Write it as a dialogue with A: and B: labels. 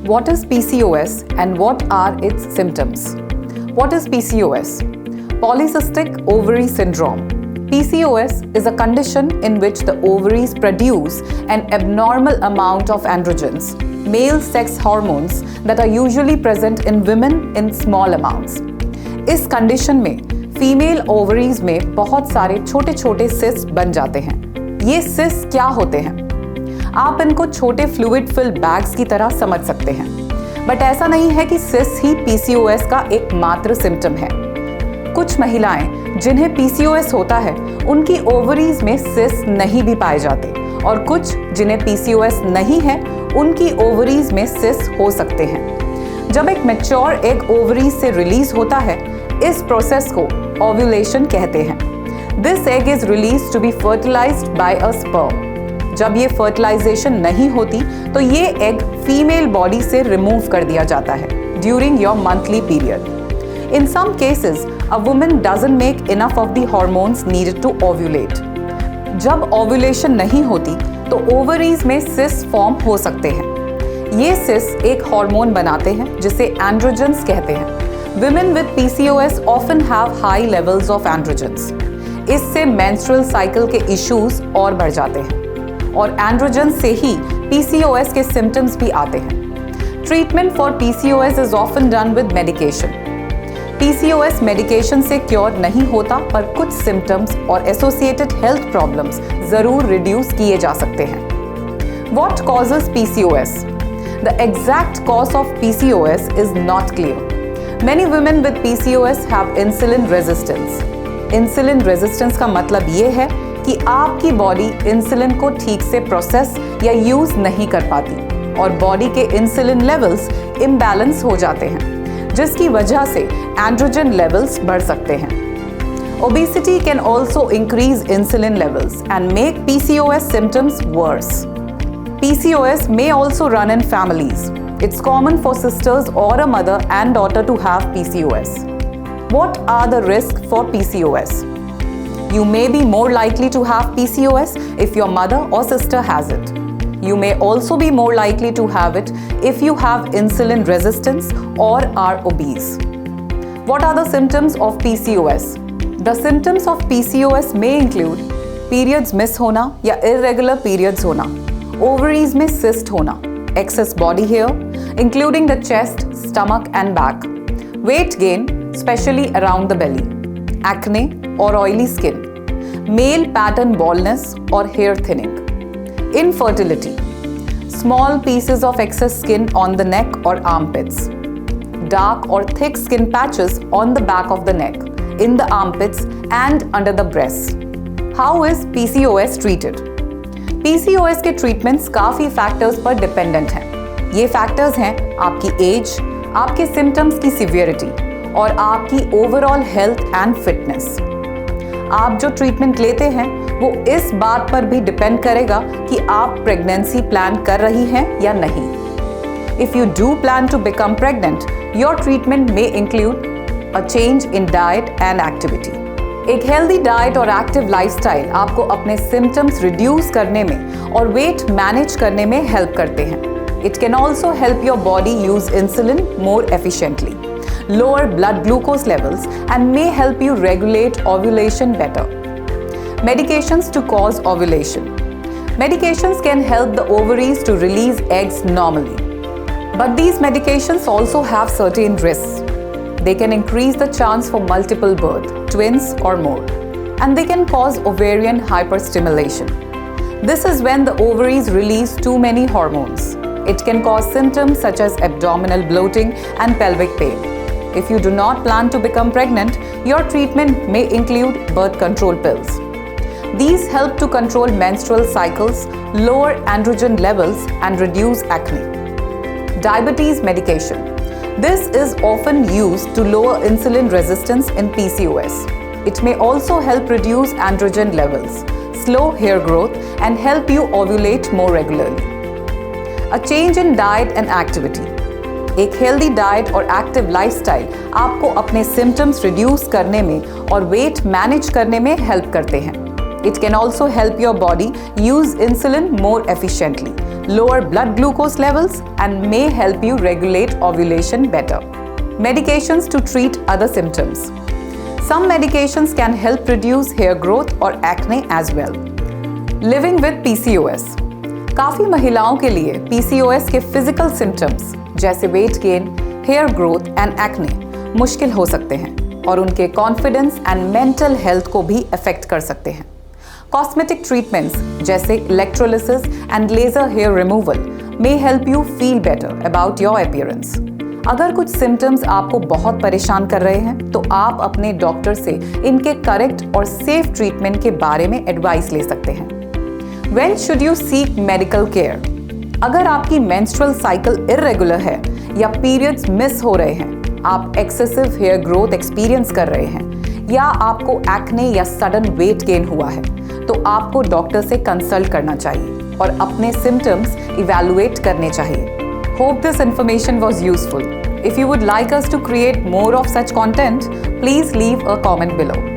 A: What is PCOS and what are its symptoms? What is PCOS? Polycystic ovary syndrome. PCOS is a condition in which the ovaries produce an abnormal amount of androgens, male sex hormones that are usually present in women in small amounts. इस condition में female ovaries में बहुत सारे छोटे छोटे cyst बन जाते हैं। ये सिस्ट क्या होते हैं? आप इनको छोटे फ्लूइड फिल बैग्स की तरह समझ सकते हैं, बट ऐसा नहीं है कि सिस्ट ही पीसीओएस का एकमात्र सिम्टम है। कुछ महिलाएं जिन्हें पीसीओएस होता है उनकी ओवरीज में सिस्ट नहीं भी पाए जाते, और कुछ जिन्हें पीसीओएस नहीं है उनकी ओवरीज में सिस्ट हो सकते हैं। जब एक मैच्योर एग ओवरीज से रिलीज होता है, इस प्रोसेस को ओव्यूलेशन कहते हैं। This egg is release to be fertilized by a sperm. जब ये फर्टिलाइजेशन नहीं होती तो ये एग फीमेल बॉडी से रिमूव कर दिया जाता है during your monthly period. In some cases a woman doesn't make enough of the hormones needed to ovulate. जब ओव्यूलेशन नहीं होती तो ओवरीज में सिस्ट फॉर्म हो सकते हैं। ये सिस्ट एक हार्मोन बनाते हैं जिसे एंड्रोजेंस कहते हैं। Women with PCOS often have high levels of androgens. इससे menstrual cycle के issues और बढ़ जाते हैं, और androgens से ही PCOS के symptoms भी आते हैं। Treatment for PCOS is often done with medication. PCOS medication से cure नहीं होता, पर कुछ symptoms और associated health problems जरूर reduce किए जा सकते हैं। What causes PCOS? The exact cause of PCOS is not clear. Many women with PCOS have insulin resistance. Insulin resistance का मतलब ये है कि आपकी बॉडी इंसुलिन को ठीक से प्रोसेस या यूज नहीं कर पाती, और बॉडी के इंसुलिन लेवल्स इम्बैलेंस हो जाते हैं, जिसकी वजह से एंड्रोजन लेवल्स बढ़ सकते हैं। Obesity can also increase insulin levels and make PCOS symptoms worse. PCOS may also run in families. It's common for sisters or a mother and daughter to have PCOS. What are the risks for PCOS? You may be more likely to have PCOS if your mother or sister has it. You may also be more likely to have it if you have insulin resistance or are obese. What are the symptoms of PCOS? The symptoms of PCOS may include periods miss होना या irregular periods होना, ovaries में cyst होना, excess body hair, including the chest, stomach and back, weight gain, especially around the belly, acne or oily skin, male pattern baldness or hair thinning, infertility, small pieces of excess skin on the neck or armpits, dark or thick skin patches on the back of the neck, in the armpits and under the breasts. How is PCOS treated? PCOS के treatments काफ़ी factors पर dependent हैं। ये factors हैं आपकी as, आपके symptoms की severity और आपकी ओवरऑल हेल्थ एंड फिटनेस। आप जो ट्रीटमेंट लेते हैं वो इस बात पर भी डिपेंड करेगा कि आप प्रेगनेंसी प्लान कर रही हैं या नहीं। If you do plan to become pregnant, your treatment may include a change in diet and activity. एक हेल्दी डाइट और एक्टिव लाइफस्टाइल आपको अपने सिम्टम्स रिड्यूस करने में और वेट मैनेज करने में हेल्प करते हैं। It can also help your body use insulin more efficiently, lower blood glucose levels and may help you regulate ovulation better. Medications to cause ovulation. Medications can help the ovaries to release eggs normally. But these medications also have certain risks. They can increase the chance for multiple birth, twins or more, and they can cause ovarian hyperstimulation. This is when the ovaries release too many hormones. It can cause symptoms such as abdominal bloating and pelvic pain. If you do not plan to become pregnant, your treatment may include birth control pills. These help to control menstrual cycles, lower androgen levels, and reduce acne. Diabetes medication. This is often used to lower insulin resistance in PCOS. It may also help reduce androgen levels, slow hair growth, and help you ovulate more regularly. A change in diet and activity. एक healthy diet और active lifestyle आपको अपने symptoms reduce करने में और weight manage करने में help करते हैं। It can also help your body use insulin more efficiently, lower blood glucose levels, and may help you regulate ovulation better. Medications to treat other symptoms. Some medications can help reduce hair growth or acne as well. Living with PCOS. काफ़ी महिलाओं के लिए PCOS के physical symptoms जैसे weight gain, hair growth and acne मुश्किल हो सकते हैं और उनके कॉन्फिडेंस एंड मेंटल हेल्थ को भी अफेक्ट कर सकते हैं। कॉस्मेटिक ट्रीटमेंट्स जैसे electrolysis and laser hair removal may help you feel better about your appearance. अगर कुछ सिम्टम्स आपको बहुत परेशान कर रहे हैं तो आप अपने डॉक्टर से इनके करेक्ट और सेफ ट्रीटमेंट के बारे में एडवाइस ले सकते हैं। When should you seek medical care? अगर आपकी menstrual cycle irregular है या periods मिस हो रहे हैं, आप excessive hair growth experience कर रहे हैं या आपको acne या sudden weight gain हुआ है, तो आपको डॉक्टर से कंसल्ट करना चाहिए और अपने symptoms evaluate करने चाहिए। Hope this information was useful. If you would like us to create more of such content, please leave a comment below.